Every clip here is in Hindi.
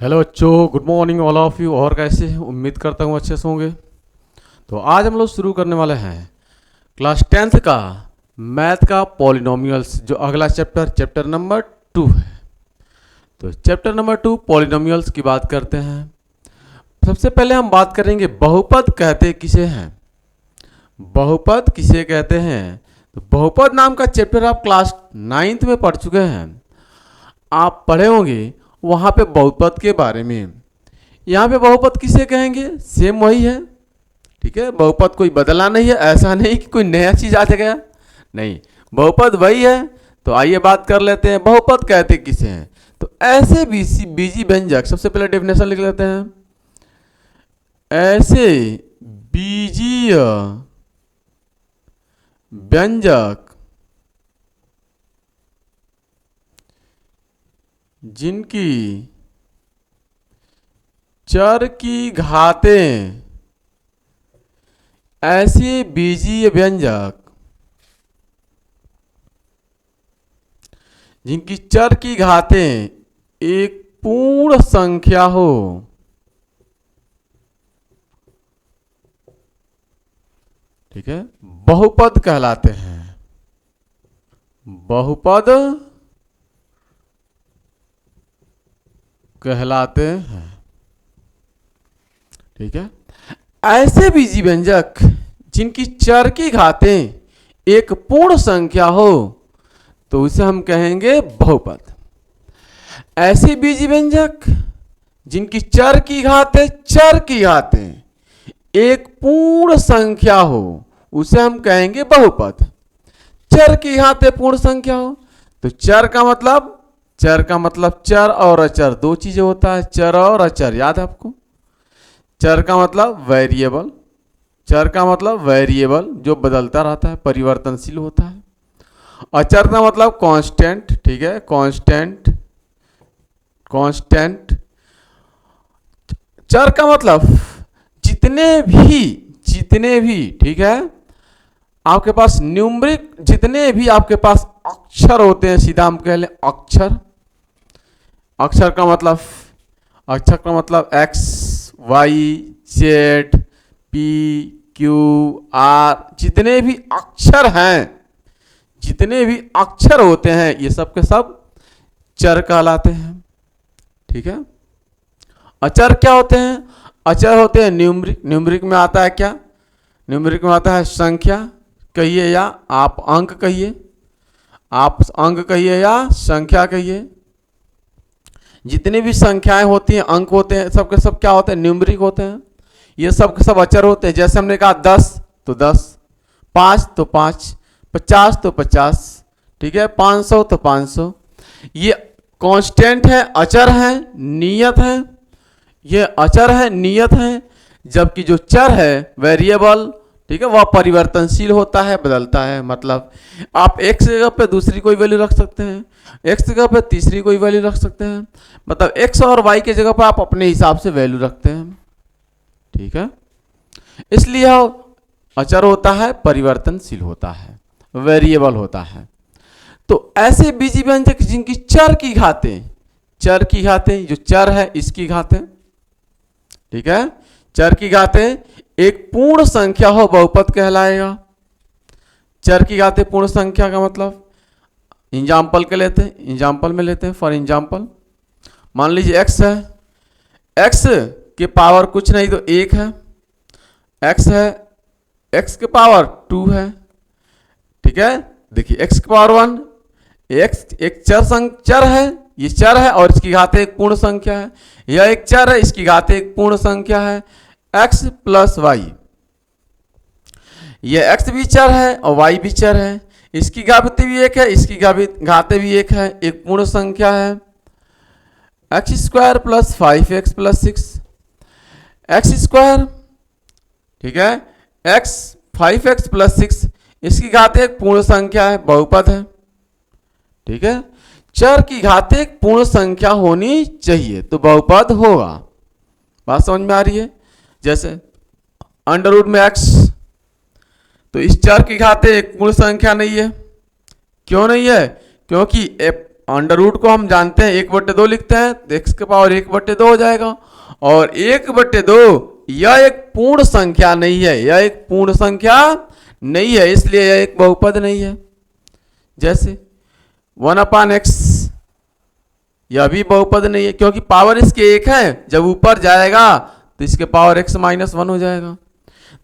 हेलो बच्चों, good morning all of you. और कैसे हैं? उम्मीद करता हूँ अच्छे से होंगे। तो आज हम लोग शुरू करने वाले हैं क्लास 10th का मैथ का पॉलिनोमियल्स, जो अगला चैप्टर नंबर 2 है। तो चैप्टर नंबर 2 पॉलिनोमियल्स की बात करते हैं। सबसे पहले हम बात करेंगे बहुपद कहते किसे हैं। बहुपद किसे कहते हैं? तो बहुपद नाम का चैप्टर आप क्लास 9th में पढ़ चुके हैं। आप पढ़े होंगे वहाँ पे बहुपद के बारे में। यहाँ पे बहुपद किसे कहेंगे? सेम वही है, ठीक है। बहुपद कोई बदला नहीं है, ऐसा नहीं कि कोई नया चीज आ गया, नहीं, बहुपद वही है। तो आइए बात कर लेते हैं बहुपद कहते किसे हैं। तो ऐसे बीजी व्यंजक, सबसे पहले डेफिनेशन लिख लेते हैं। ऐसे बीजीय व्यंजक जिनकी चर की घातें, ऐसे बीजीय व्यंजक जिनकी चर की घातें एक पूर्ण संख्या हो, ठीक है, बहुपद कहलाते हैं। बहुपद कहलाते हैं, ठीक है। ऐसे बीजी व्यंजक जिनकी चर की घातें एक पूर्ण संख्या हो तो उसे हम कहेंगे बहुपद। ऐसे बीजी व्यंजक जिनकी चर की घातें एक पूर्ण संख्या हो उसे हम कहेंगे बहुपद। चर की घातें पूर्ण संख्या हो तो चर का मतलब चर और अचर, दो चीजें होता है, चर और अचर, याद है आपको। चर का मतलब वेरिएबल, चर का मतलब वेरिएबल जो बदलता रहता है, परिवर्तनशील होता है। अचर का मतलब कांस्टेंट, ठीक है, कांस्टेंट। चर का मतलब जितने भी, ठीक है, आपके पास न्यूमरिक जितने भी आपके पास अक्षर होते हैं, सीधा हम कह लें अक्षर। अक्षर का मतलब x, y, z, p, q, r, जितने भी अक्षर होते हैं ये सब के सब चर कहलाते हैं, ठीक है। अचर क्या होते हैं? अचर होते हैं न्यूमरिक में आता है क्या? न्यूमरिक में आता है संख्या कहिए या आप अंक कहिए या संख्या कहिए। जितनी भी संख्याएं होती हैं, अंक होते हैं, सब के सब क्या होते हैं? न्यूमरिक होते हैं। ये सब के सब अचर होते हैं। जैसे हमने कहा 10 तो 10, 5 तो 5, 50 तो 50, ठीक है, 500 तो 500। ये कांस्टेंट है, अचर है, नियत है। ये अचर है, नियत है। जबकि जो चर है, वेरिएबल, ठीक है, वह परिवर्तनशील होता है, बदलता है। मतलब आप एक जगह पे दूसरी कोई वैल्यू रख सकते हैं, एक जगह पे तीसरी कोई वैल्यू रख सकते हैं। मतलब एक्स और वाई के जगह पर आप अपने हिसाब से वैल्यू रखते हैं, ठीक है। इसलिए अचर होता है, परिवर्तनशील होता है, वेरिएबल होता है। तो ऐसे बीजी व्यंजक जिनकी चर की घातें जो चर है इसकी घातें, ठीक है, चर की घातें एक पूर्ण संख्या हो बहुपद कहलाएगा। चर की घातें पूर्ण संख्या का मतलब, एग्जाम्पल में लेते हैं। फॉर एग्जाम्पल मान लीजिए एक्स है, एक्स के पावर कुछ नहीं तो 1 है, एक्स है, एक्स के पावर 2 है, ठीक है। देखिए एक्स के पावर 1, एक्स एक चर है, ये चर है और इसकी घातें एक पूर्ण संख्या है। यह एक चर है, इसकी घातें एक पूर्ण संख्या है, एक्स प्लस वाई। यह एक्स भी चर है और वाई भी चर है, इसकी घातें भी 1 है, इसकी घातें भी 1 है, एक पूर्ण संख्या है। X square plus 5x plus 6, x square, ठीक है, एक्स 5x प्लस 6, इसकी घातें एक पूर्ण संख्या है, बहुपद है, ठीक है। चर की घातें एक पूर्ण संख्या होनी चाहिए तो बहुपद होगा। बात समझ में आ रही है? जैसे अंडर रूट में एक्स, तो इस चर की घातें एक पूर्ण संख्या नहीं है। क्यों नहीं है? क्योंकि अंडर रूट को हम जानते हैं 1/2 लिखते हैं, तो x के पावर 1/2 हो जाएगा। और 1/2 यह एक पूर्ण संख्या नहीं है, यह एक पूर्ण संख्या नहीं है, इसलिए यह एक बहुपद नहीं है। जैसे 1/x, यह भी बहुपद नहीं है क्योंकि पावर इसके 1 है, जब ऊपर जाएगा तो इसके पावर x-1 हो जाएगा।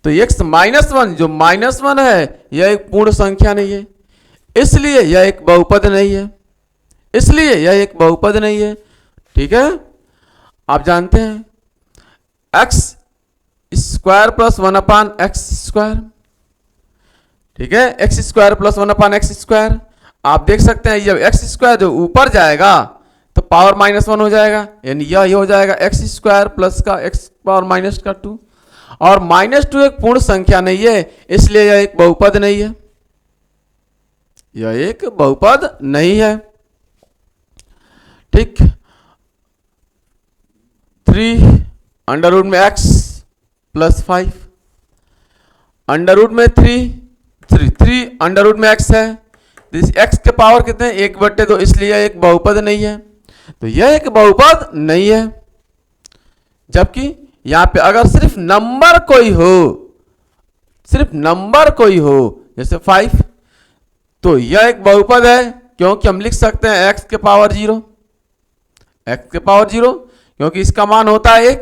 तो x-1 जो -1 है यह एक पूर्ण संख्या नहीं है, इसलिए यह एक बहुपद नहीं है, इसलिए यह एक बहुपद नहीं है। ठीक है, आप जानते हैं x square plus 1/x square, ठीक है, x square plus 1/x square. आप देख सकते हैं जब x स्क्वायर जो ऊपर जाएगा तो पावर -1 हो जाएगा, यानी यह हो जाएगा x स्क्वायर प्लस का x पावर -2। और -2 एक पूर्ण संख्या नहीं है, इसलिए यह एक बहुपद नहीं है, यह एक बहुपद नहीं है। ठीक, 3 अंडर रूट में x प्लस 5, अंडर रूट में 3 अंडर रूट में x है, तो इस x के पावर कितने 1/2, इसलिए यह एक बहुपद नहीं है, तो यह एक बहुपद नहीं है। जबकि यहां पे अगर सिर्फ नंबर कोई हो, सिर्फ नंबर कोई हो जैसे 5, तो यह एक बहुपद है, क्योंकि हम लिख सकते हैं x के पावर 0, x के पावर 0, क्योंकि इसका मान होता है 1,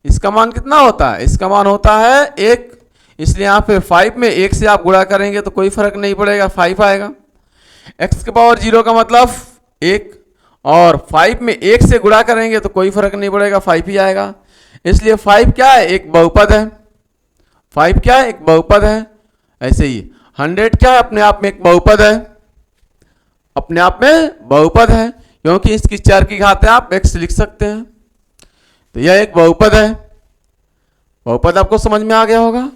इसका मान कितना होता है, इसका मान होता है 1, इसलिए यहाँ पे 5 में 1 से आप गुणा करेंगे तो कोई फर्क नहीं पड़ेगा, 5 आएगा। x के पावर 0 का मतलब 1, और 5 में 1 से गुणा करेंगे तो कोई फर्क नहीं पड़ेगा, 5 ही आएगा। इसलिए 5 क्या है, एक बहुपद है, 5 क्या है, एक बहुपद है। ऐसे ही 100 क्या है, अपने आप में एक बहुपद है, अपने आप में बहुपद है, क्योंकि इसकी चर की घात है, आप x लिख सकते हैं, तो यह एक बहुपद है। बहुपद आपको समझ में आ गया होगा,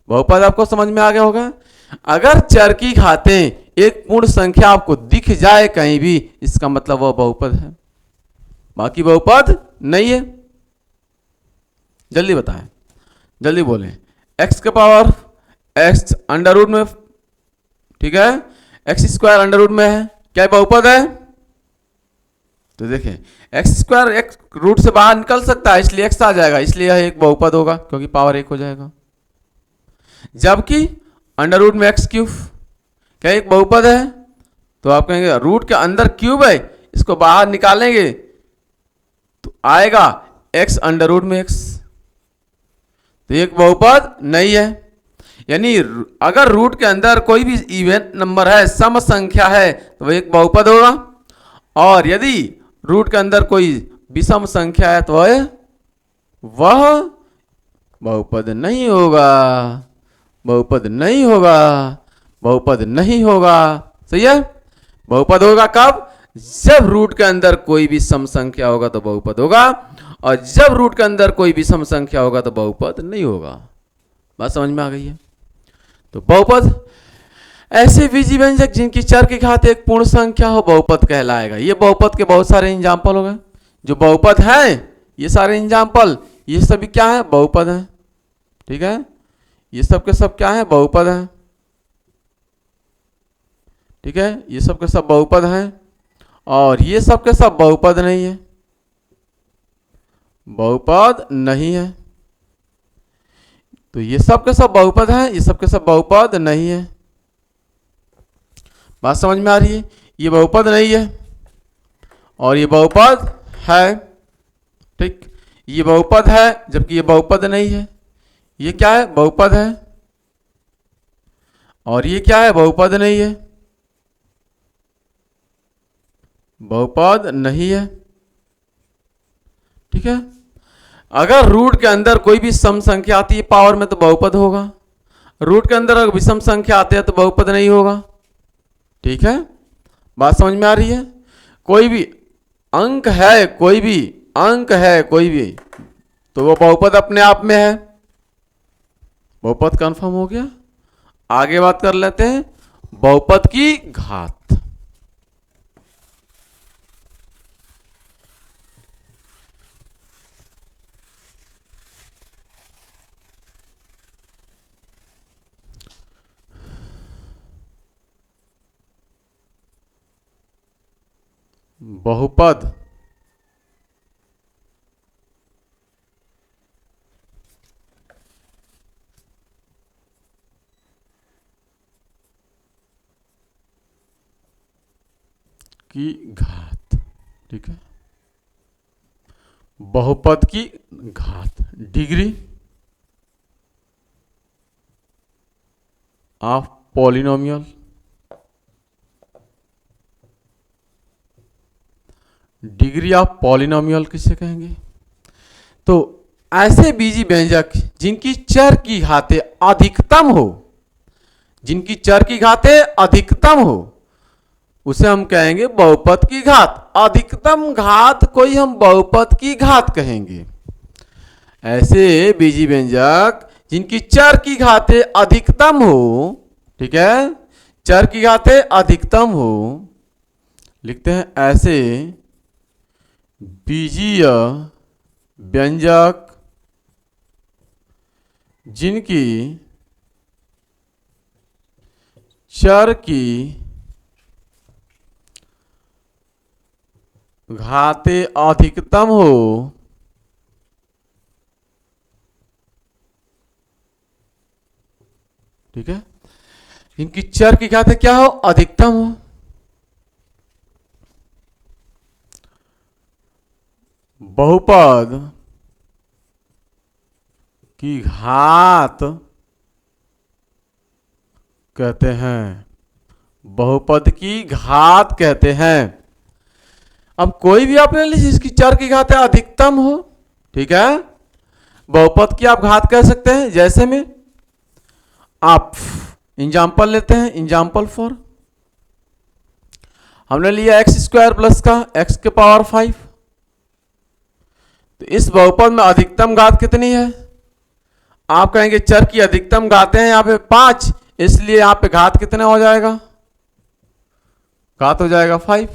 बहुपद आपको समझ में आ गया होगा। अगर चर की घातें एक पूर्ण संख्या आपको दिख जाए कहीं भी, इसका मतलब वह बहुपद है, बाकी बहुपद नहीं है। जल्दी बताएं, जल्दी बोलें। x के पावर x अंडर रूट में, ठीक है, x स्क्वायर अंडर रूट में है, क्या बहुपद है? तो देखें एक्स स्क्वायर एक रूट से बाहर निकल सकता है, इसलिए x आ जाएगा, इसलिए यह एक बहुपद होगा क्योंकि पावर 1 हो जाएगा। जबकि अंडर रूट में x क्यूब क्या एक बहुपद है? तो आप कहेंगे रूट के अंदर क्यूब है, इसको बाहर निकालेंगे तो आएगा x अंडर रूट में x, तो एक बहुपद नहीं है। यानी अगर रूट के अंदर कोई भी इवन नंबर है, सम संख्या है, तो वह एक बहुपद होगा, और यदि रूट के अंदर कोई विषम संख्या है तो वह बहुपद नहीं होगा, बहुपद नहीं होगा, बहुपद नहीं होगा। सही है, बहुपद होगा कब? जब रूट के अंदर कोई भी सम संख्या होगा तो बहुपद होगा, और जब रूट के अंदर कोई भी सम संख्या होगा तो बहुपद नहीं होगा। बात समझ में आ गई है? तो बहुपद ऐसे बीजी व्यंजक जिनकी चर की घात एक पूर्ण संख्या हो, बहुपद कहलाएगा। ये बहुपद के बहुत सारे एग्जाम्पल हो गए, जो बहुपद हैं ये सारे एग्जाम्पल, ये सभी क्या है? बहुपद है। ठीक है, ये सब के सब क्या है? बहुपद है। ठीक है, ये सब के सब बहुपद हैं, और ये सब के सब बहुपद नहीं है, बहुपद नहीं है। तो ये सब के सब बहुपद हैं, ये सब के सब बहुपद नहीं है। बात समझ में आ रही है? ये बहुपद नहीं है और ये बहुपद है। ठीक, ये बहुपद है जबकि ये बहुपद नहीं है। ये क्या है? बहुपद है, और ये क्या है? बहुपद नहीं है, बहुपद नहीं है। ठीक है, अगर रूट के अंदर कोई भी सम संख्या आती है पावर में तो बहुपद होगा, रूट के अंदर अगर विषम संख्या आती है तो बहुपद नहीं होगा। ठीक है, बात समझ में आ रही है? कोई भी अंक है, कोई भी अंक है, कोई भी, तो वो बहुपद अपने आप में है। बहुपद कंफर्म हो गया। आगे बात कर लेते हैं बहुपद की घात। बहुपद की घात, ठीक है, बहुपद की घात, degree of polynomial, degree of polynomial किसे कहेंगे? तो ऐसे बीजी व्यंजक जिनकी चर की घातें अधिकतम हो, जिनकी चर की घातें अधिकतम हो, उसे हम कहेंगे बहुपद की घात। अधिकतम घात को ही हम बहुपद की घात कहेंगे। ऐसे बीजी व्यंजक जिनकी चर की घातें अधिकतम हो, ठीक है, चर की घातें अधिकतम हो, लिखते हैं ऐसे बीजीय व्यंजक जिनकी चर की घातें अधिकतम हो, ठीक है, इनकी चर की घातें क्या हो? अधिकतम हो। बहुपद की घात कहते हैं, बहुपद की घात कहते हैं। अब कोई भी आपने लीजिए इसकी चर की घातें अधिकतम हो, ठीक है, बहुपद की आप घात कह सकते हैं। जैसे में आप एग्जाम्पल लेते हैं, एग्जाम्पल फॉर हमने लिया एक्स स्क्वायर प्लस का एक्स के पावर 5, तो इस बहुपद में अधिकतम घात कितनी है? आप कहेंगे चर की अधिकतम घातें हैं यहाँ पे 5, इसलिए यहाँ पे घात कितना हो जाएगा? घात हो जाएगा 5।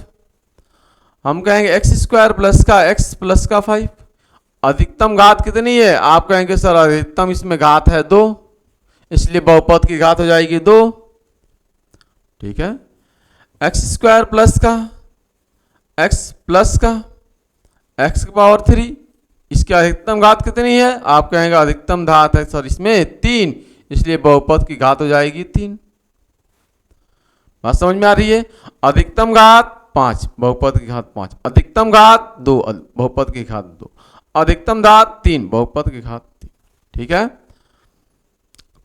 हम कहेंगे एक्स स्क्वायर प्लस का एक्स प्लस का 5, अधिकतम घात कितनी है? आप कहेंगे सर अधिकतम इसमें घात है 2, इसलिए बहुपद की घात हो जाएगी 2, ठीक है। एक्स स्क्वायर प्लस का एक्स प्लस का एक्स की पावर 3, इसकी अधिकतम घात कितनी है? आप कहेंगे अधिकतम घात है सर इसमें 3, इसलिए बहुपद की घात हो जाएगी 3। बात समझ में आ रही है? अधिकतम घात 5, बहुपद की घात 5, अधिकतम घात 2, बहुपद की घात 2, अधिकतम घात 3, बहुपद की घात 3, ठीक है।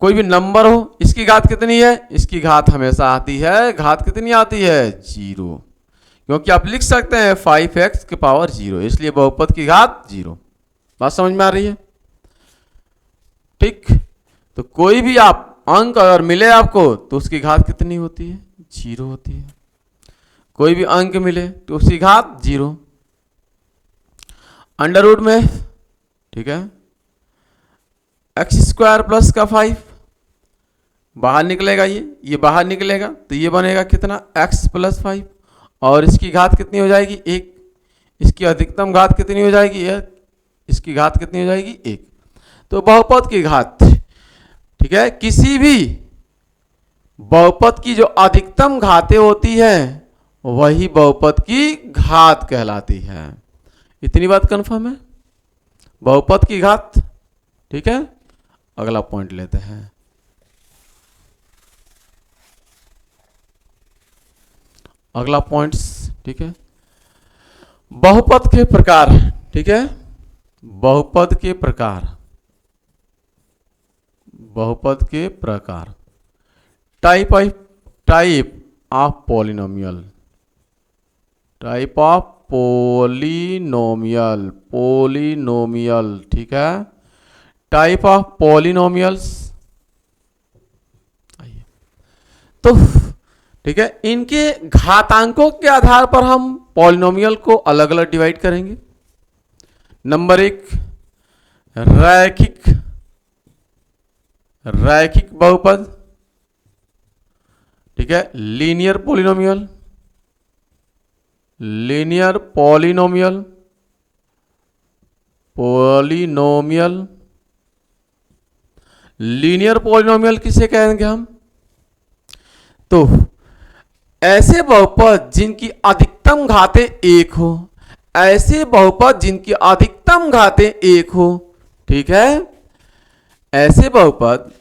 कोई भी नंबर हो, इसकी घात कितनी है? इसकी घात हमेशा आती है, घात कितनी आती है? 0, क्योंकि आप लिख सकते हैं 5x की पावर 0, इसलिए बहुपद की घात 0। बात समझ में आ रही है? ठीक, तो कोई भी आप अंक अगर मिले आपको तो उसकी घात कितनी होती है? 0 होती है। कोई भी अंक मिले तो उसकी घात 0। अंडर रूट में, ठीक है, एक्स स्क्वायर प्लस का 5 बाहर निकलेगा, ये बाहर निकलेगा, तो ये बनेगा कितना? x प्लस 5, और इसकी घात कितनी हो जाएगी? 1। इसकी अधिकतम घात कितनी हो जाएगी? 1। इसकी घात कितनी हो जाएगी? 1। तो बहुपद की घात, ठीक है, किसी भी बहुपद की जो अधिकतम घातें होती है वही बहुपद की घात कहलाती है। इतनी बात कंफर्म है? बहुपद की घात, ठीक है। अगला पॉइंट लेते हैं, अगला पॉइंट्स, ठीक है, बहुपद के प्रकार, ठीक है, बहुपद के प्रकार, बहुपद के प्रकार, type of polynomial, type of polynomial, polynomial, ठीक है, टाइप ऑफ पॉलिनोमियल्स। तो ठीक है, इनके घातांकों के आधार पर हम पॉलिनोमियल को अलग अलग डिवाइड करेंगे। नंबर 1, रैखिक बहुपद, ठीक है, linear polynomial, linear polynomial, polynomial, linear polynomial किसे कहेंगे हम? तो ऐसे बहुपद जिनकी अधिकतम घातें एक हो, ऐसे बहुपद जिनकी अधिकतम घातें एक हो, ठीक है। ऐसे बहुपद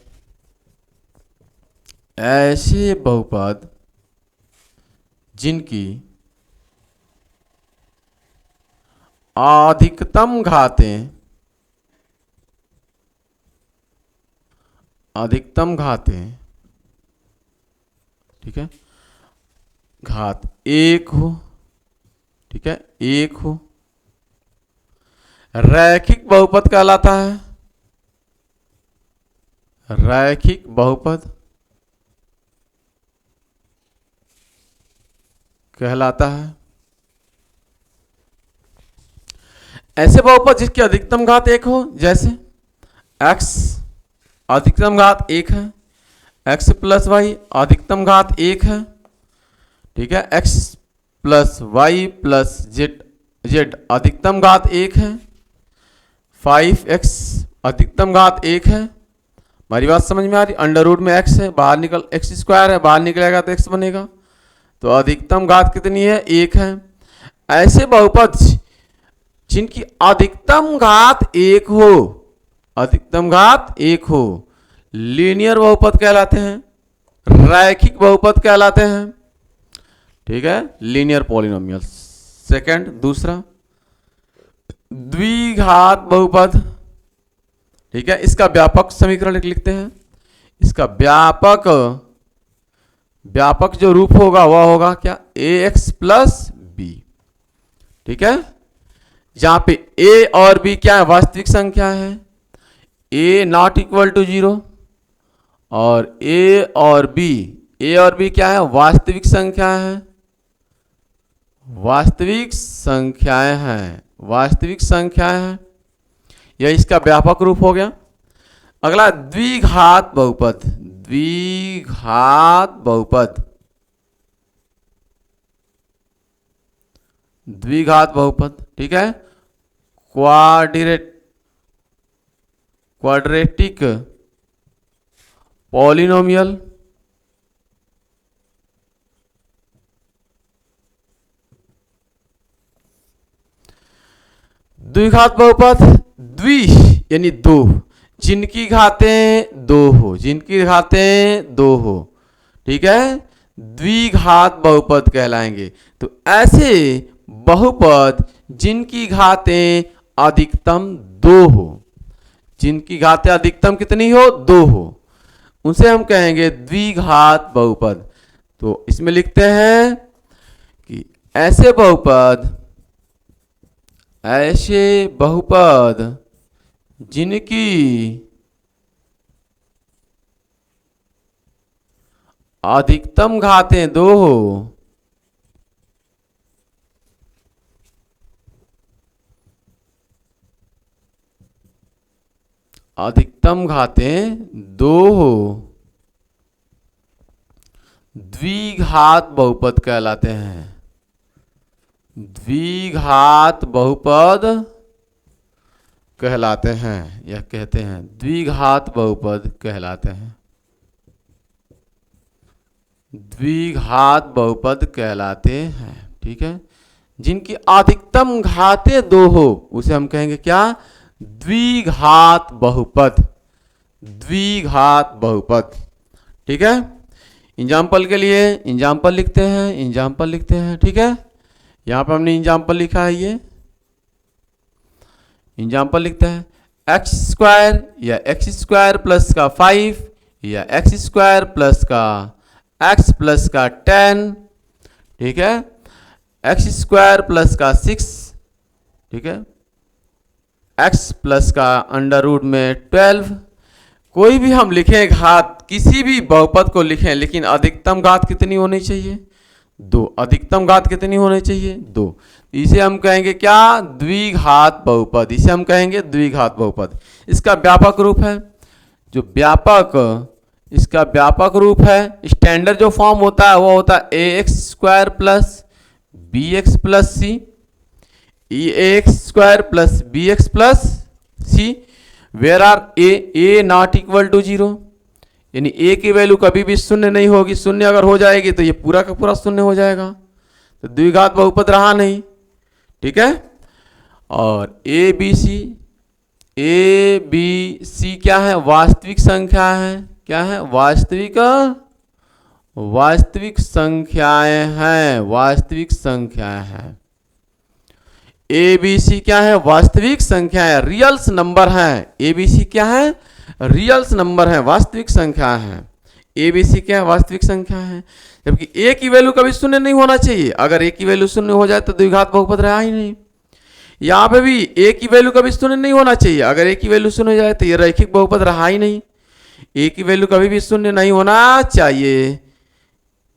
जिनकी अधिकतम घातें, ठीक है, घात एक हो, ठीक है, एक हो, रैखिक बहुपद कहलाता है। रैखिक बहुपद कहलाता है। ऐसे बहुपद जिसकी अधिकतम घात एक हो, जैसे x अधिकतम घात एक है, x प्लस वाई अधिकतम घात एक है, ठीक है, x plus y plus z अधिकतम घात एक है, 5x अधिकतम घात एक है। हमारी बात समझ में आ रही? अंडर रूट में x है, बाहर निकल x स्क्वायर है, बाहर निकलेगा तो x बनेगा, तो अधिकतम घात कितनी है? एक है। ऐसे बहुपद जिनकी अधिकतम घात एक हो, अधिकतम घात एक हो, लीनियर बहुपद कहलाते हैं, रैखिक बहुपद कहलाते हैं, ठीक है, लीनियर पॉलिनोमियल। सेकंड, दूसरा द्विघात बहुपद, ठीक है, इसका व्यापक समीकरण लिखते हैं। इसका व्यापक जो रूप होगा वह होगा क्या? ax प्लस बी, ठीक है, जहां पे a और b क्या है? वास्तविक संख्या है, a नॉट इक्वल टू 0, और a और b क्या है? वास्तविक संख्या है, वास्तविक संख्याएं हैं, वास्तविक संख्याएं हैं। यह इसका व्यापक रूप हो गया। अगला द्विघात बहुपद, द्विघात बहुपद, द्विघात बहुपद, ठीक है, क्वाड्रेटिक पॉलिनोमियल, द्विघात बहुपद, द्वि यानी दो, जिनकी घातें दो हो, जिनकी घातें दो हो, ठीक है, द्विघात बहुपद कहलाएंगे। तो ऐसे बहुपद जिनकी घातें अधिकतम दो हो, जिनकी घातें अधिकतम कितनी हो? दो हो, उसे हम कहेंगे द्विघात बहुपद। तो इसमें लिखते हैं कि ऐसे बहुपद जिनकी अधिकतम घातें दो हो, अधिकतम घातें दो हो, द्विघात बहुपद कहलाते हैं, द्विघात बहुपद कहलाते हैं, यह कहते हैं द्विघात बहुपद कहलाते हैं, द्विघात बहुपद कहलाते हैं, ठीक है। जिनकी अधिकतम घातें दो हो उसे हम कहेंगे क्या? द्विघात बहुपद, द्विघात बहुपद, ठीक है। एग्जाम्पल के लिए एग्जाम्पल लिखते हैं, ठीक है। यहां पर हमने एग्जाम्पल लिखा है, ये एग्जाम्पल लिखते हैं, एक्स स्क्वायर या एक्स स्क्वायर प्लस का 5 या एक्स स्क्वायर प्लस का एक्स प्लस का 10, ठीक है, एक्स स्क्वायर प्लस का 6, ठीक है, एक्स प्लस का अंडर रूट में 12। कोई भी हम लिखें घात, किसी भी बहुपद को लिखें, लेकिन अधिकतम घात कितनी होनी चाहिए? 2। अधिकतम घात कितनी होनी चाहिए? 2। इसे हम कहेंगे क्या? द्विघात बहुपद, इसे हम कहेंगे द्विघात बहुपद। इसका व्यापक रूप है, जो इसका व्यापक रूप है, स्टैंडर्ड जो फॉर्म होता है वो होता है ax square plus bx plus c, ax square plus bx plus c, where are a not equal to 0, यानी ए की वैल्यू कभी भी शून्य नहीं होगी, शून्य अगर हो जाएगी तो ये पूरा का पूरा शून्य हो जाएगा, तो द्विघात बहुपद रहा नहीं। ठीक है, और ए बी सी क्या है, वास्तविक संख्या है। क्या है, वास्तविक संख्याएं हैं, वास्तविक संख्याएं हैं। ए बी सी क्या है, वास्तविक संख्याएं, रियल्स नंबर हैं। ए बी सी क्या है, रियल्स नंबर है, वास्तविक संख्या है। ए बी सी क्या है, वास्तविक संख्या है। जबकि ए की वैल्यू कभी शून्य नहीं होना चाहिए, अगर ए की वैल्यू शून्य हो जाए तो द्विघात बहुपद रहा ही नहीं। यहाँ पे भी ए की वैल्यू कभी शून्य नहीं होना चाहिए, अगर ए की वैल्यू शून्य हो जाए तो ये रैखिक बहुपद रहा ही नहीं। ए की वैल्यू कभी भी शून्य नहीं होना चाहिए,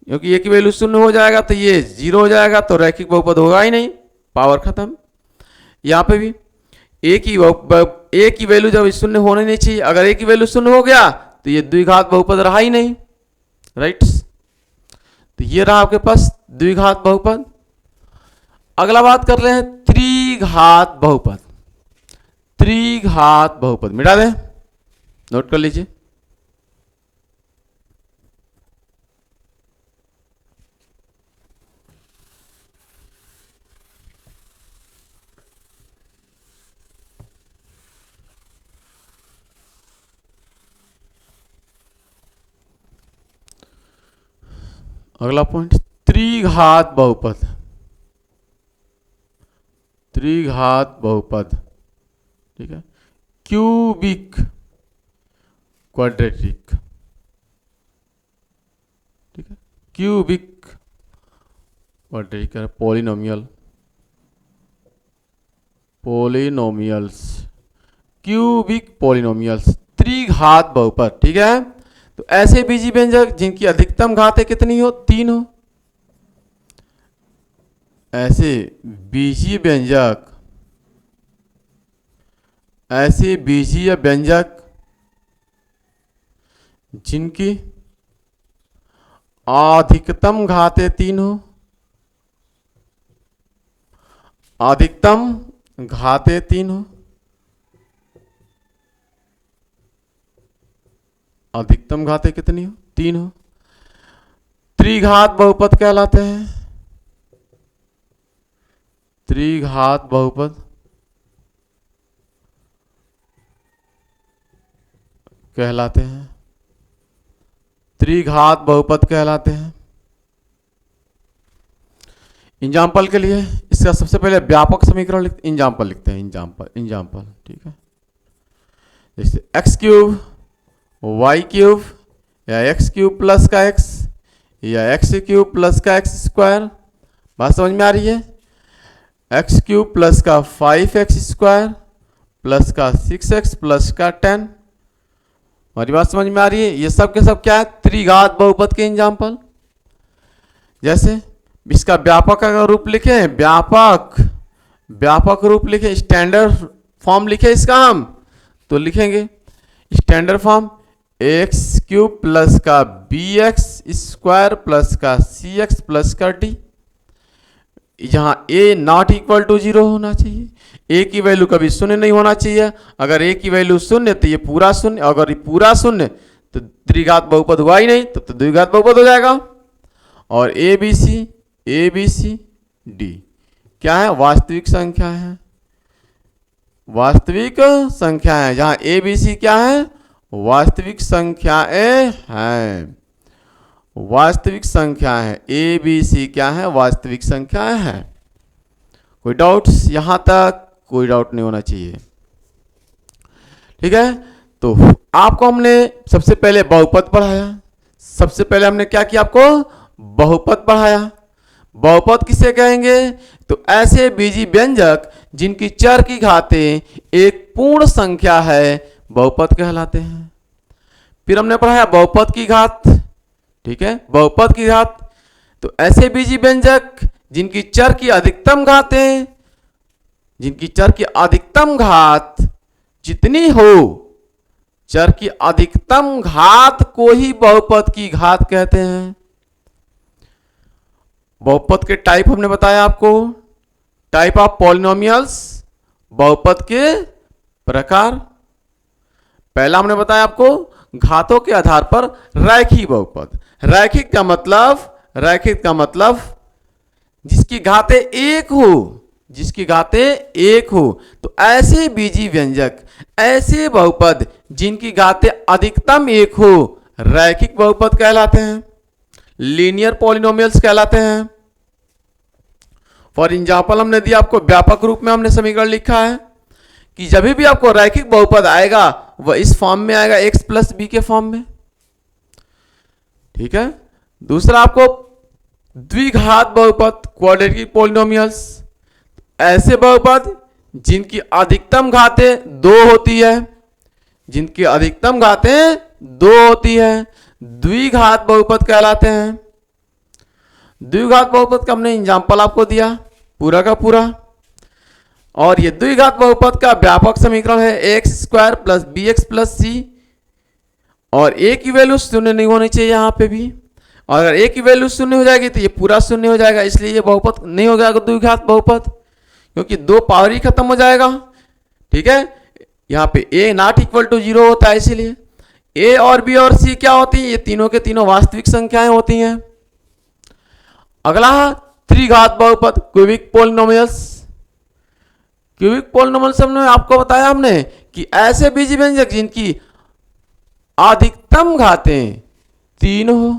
क्योंकि ए की वैल्यू शून्य हो जाएगा तो ये 0 हो जाएगा, तो रैखिक बहुपद होगा ही नहीं, पावर खत्म। यहाँ पे भी ए की वैल्यू जब शून्य होने नहीं चाहिए, अगर ए की वैल्यू शून्य हो गया तो ये द्विघात बहुपद रहा ही नहीं, राइट। तो ये रहा आपके पास द्विघात बहुपद। अगला बात कर रहे हैं त्रिघात बहुपद। त्रिघात बहुपद मिटा दें, नोट कर लीजिए। अगला पॉइंट, त्रिघात बहुपद। त्रिघात बहुपद, ठीक है, क्यूबिक क्वाड्रेटिक, ठीक है, cubic quadratic, polynomials, cubic polynomials, त्रिघात बहुपद। ठीक है, तो ऐसे बीजी व्यंजक जिनकी अधिकतम घातें कितनी हो, 3 हो, ऐसे बीजीय व्यंजक जिनकी अधिकतम घातें 3 हो, अधिकतम घातें 3 हो, अधिकतम घातें कितनी हो, 3 हो, त्रिघात बहुपद कहलाते हैं। त्रिघात बहुपद कहलाते हैं, त्रिघात बहुपद कहलाते हैं। एग्जाम्पल के लिए इसका सबसे पहले व्यापक समीकरण लिखते, एग्जाम्पल लिखते हैं, एग्जाम्पल, ठीक है। जैसे एक्स क्यूब वाई क्यूब या एक्स क्यूब प्लस का एक्स या एक्स क्यूब प्लस का एक्स स्क्वायर, बात समझ में आ रही है। एक्स क्यूब प्लस का 5x स्क्वायर प्लस का 6x प्लस का 10, हमारी बात समझ में आ रही है। ये सब के सब क्या है, त्रिघात बहुपद के एग्जाम्पल। जैसे इसका व्यापक अगर रूप लिखे, व्यापक रूप लिखे, स्टैंडर्ड फॉर्म लिखे इसका हम, तो लिखेंगे standard form x cube plus का bx स्क्वायर प्लस का cx प्लस का d, जहां a नॉट इक्वल टू 0 होना चाहिए, a की वैल्यू कभी शून्य नहीं होना चाहिए। अगर a की वैल्यू शून्य तो ये पूरा शून्य, अगर ये पूरा शून्य तो त्रिघात बहुपद हुआ ही नहीं, तो द्विघात बहुपद हो जाएगा। और ए बी सी डी क्या है, वास्तविक संख्या है, वास्तविक संख्या है, जहां ए बी सी क्या है, वास्तविक संख्याएं हैं, वास्तविक संख्या है, ए बी सी क्या है, वास्तविक संख्याएं हैं। कोई डाउट्स, यहां तक कोई डाउट नहीं होना चाहिए, ठीक है। तो आपको हमने सबसे पहले बहुपद पढ़ाया, सबसे पहले हमने क्या किया, आपको बहुपद पढ़ाया। बहुपद किसे कहेंगे, तो ऐसे बीजी व्यंजक जिनकी चर की घातें एक पूर्ण संख्या है, बहुपद कहलाते हैं। फिर हमने पढ़ाया बहुपद की घात, ठीक है, बहुपद की घात, तो ऐसे बीजी व्यंजक जिनकी चर की अधिकतम घातें, जिनकी चर की अधिकतम घात जितनी हो, चर की अधिकतम घात को ही बहुपद की घात कहते हैं। बहुपद के टाइप हमने बताया आपको, टाइप ऑफ पॉलिनोमियल्स, बहुपद के प्रकार। पहला हमने बताया आपको घातों के आधार पर रैखिक बहुपद। रैखिक का मतलब जिसकी घातें एक हो, जिसकी घातें एक हो। तो ऐसे बीजी व्यंजक, ऐसे बहुपद जिनकी घातें अधिकतम एक हो, रैखिक बहुपद कहलाते हैं, लीनियर पॉलिनोमियल्स कहलाते हैं। फॉर एग्जाम्पल हमने दिया आपको, व्यापक रूप में हमने समीकरण लिखा है कि जब भी आपको रैखिक बहुपद आएगा वह इस फॉर्म में आएगा, x प्लस बी के फॉर्म में। ठीक है। दूसरा आपको द्विघात बहुपद, क्वाड्रेटिक पॉलिनोमियल्स, ऐसे बहुपद जिनकी अधिकतम घातें 2 होती है, जिनकी अधिकतम घातें 2 होती है, द्विघात बहुपद कहलाते हैं। द्विघात बहुपद का हमने एग्जाम्पल आपको दिया पूरा का पूरा। और ये द्विघात बहुपद का व्यापक समीकरण है X square plus B X plus C, और ए की वैल्यू शून्य नहीं होनी चाहिए यहाँ पे भी, और अगर ए की वैल्यू शून्य हो जाएगी तो ये पूरा शून्य हो जाएगा, इसलिए ये बहुपद नहीं हो जाएगा द्विघात बहुपद, क्योंकि 2 पावर ही खत्म हो जाएगा। ठीक है। यहाँ पे ए नॉट इक्वल टू 0 होता है, इसीलिए ए और बी और सी क्या होती है, ये तीनों के तीनों वास्तविक संख्याएं होती हैं। अगला त्रिघात बहुपद, क्यूबिक पॉलिनोमियल्स। क्यूबिक पॉलिनोमियल्स हमने आपको बताया हमने कि ऐसे बीजी व्यंजक जिनकी अधिकतम घातें 3 हो,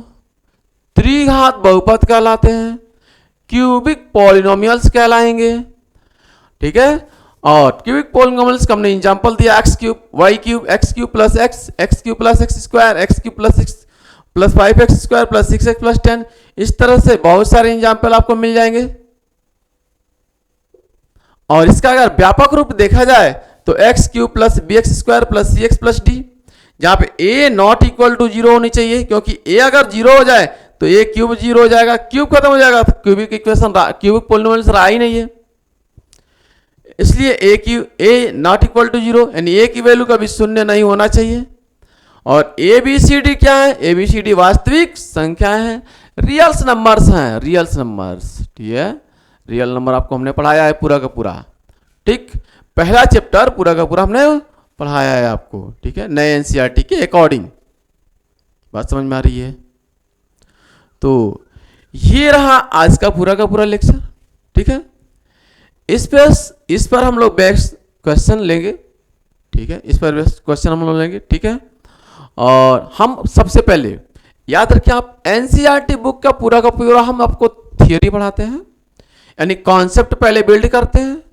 त्रिघात बहुपद कहलाते हैं, क्यूबिक पॉलिनोमियल्स कहलाएंगे। ठीक है। और क्यूबिक पॉलिनोमियल्स का हमने एग्जांपल दिया x cube y cube x cube plus x cube plus x square, x cube plus 6 plus 5x square plus 6x plus 10। इस तरह से बहुत सारे एग्जाम्पल आपको मिल जाएंगे। और इसका अगर व्यापक रूप देखा जाए तो x cube plus B X square plus C X plus D, जहां पे a नॉट इक्वल टू 0 होनी चाहिए, क्योंकि a अगर 0 हो जाए तो a क्यूब 0 हो जाएगा, क्यूब खत्म हो जाएगा, तो क्यूबिक इक्वेशन क्यूबिक पॉलिनोमियल्स रहा ही नहीं है। इसलिए a नॉट इक्वल टू 0 यानी a की वैल्यू कभी शून्य नहीं होना चाहिए। और ए बी सी डी क्या है, ए बी सी डी वास्तविक संख्याएं हैं, रियल्स नंबर्स हैं, रियल्स नंबर्स। ठीक है। रियल नंबर आपको हमने पढ़ाया है पूरा का पूरा। ठीक, पहला चैप्टर पूरा का पूरा हमने पढ़ाया है आपको। ठीक है, नए एनसीईआरटी के अकॉर्डिंग। बात समझ में आ रही है? तो ये रहा आज का पूरा लेक्चर। ठीक है। इस पर हम लोग बेस्ट क्वेश्चन लेंगे। ठीक है, इस पर बेस्ट क्वेश्चन हम लोग लेंगे। ठीक है। और हम सबसे पहले याद रखें, आप एनसीईआरटी बुक का पूरा हम आपको थियोरी पढ़ाते हैं, यानी कॉन्सेप्ट पहले बिल्ड करते हैं।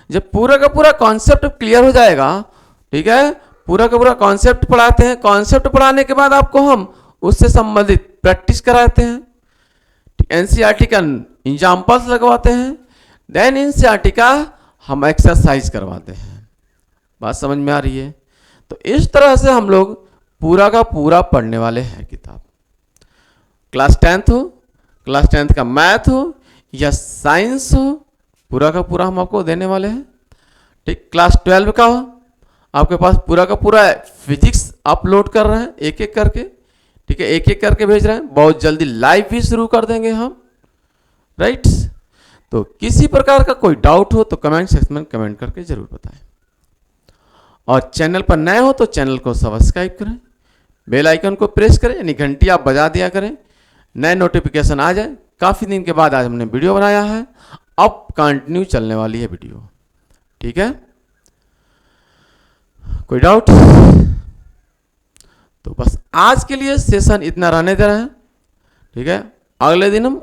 जब पूरा का पूरा कॉन्सेप्ट क्लियर हो जाएगा, ठीक है, पूरा का पूरा कॉन्सेप्ट पढ़ाते हैं। कॉन्सेप्ट पढ़ाने के बाद आपको हम उससे संबंधित प्रैक्टिस कराते हैं, एनसीईआरटी का एग्जाम्पल्स लगवाते हैं, देन एनसीईआरटी का हम एक्सरसाइज करवाते हैं। बात समझ में आ रही है? तो इस तरह से हम लोग पूरा का पूरा पढ़ने वाले हैं किताब। क्लास 10th हो, क्लास 10th का मैथ हो या साइंस हो, पूरा का पूरा हम आपको देने वाले हैं। ठीक, क्लास 12 का हो, आपके पास पूरा का पूरा फिजिक्स अपलोड कर रहे हैं एक एक करके। ठीक है, एक एक करके भेज रहे हैं। बहुत जल्दी लाइव भी शुरू कर देंगे हम। राइट। तो किसी प्रकार का कोई डाउट हो तो कमेंट सेक्शन में कमेंट करके जरूर बताएं। और चैनल पर नए हो तो चैनल को सब्सक्राइब करें, बेल आइकन को प्रेस करें, यानी घंटी आप बजा दिया करें, नए नोटिफिकेशन आ जाए। काफ़ी दिन के बाद आज हमने वीडियो बनाया है, अब कंटिन्यू चलने वाली है वीडियो। ठीक है, कोई डाउट? तो बस आज के लिए सेशन इतना रहने दे रहे हैं। ठीक है, अगले दिन हम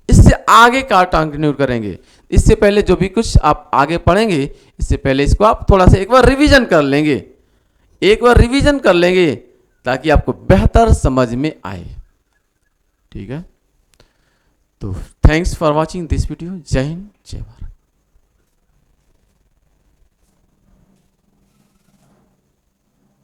इससे आगे का कंटिन्यू करेंगे। इससे पहले जो भी कुछ आप आगे पढ़ेंगे, इससे पहले इसको आप थोड़ा सा एक बार रिवीजन कर लेंगे, ताकि आपको बेहतर समझ में आए। ठीक है, तो thanks for watching this video. जय हिंद, जय भारत।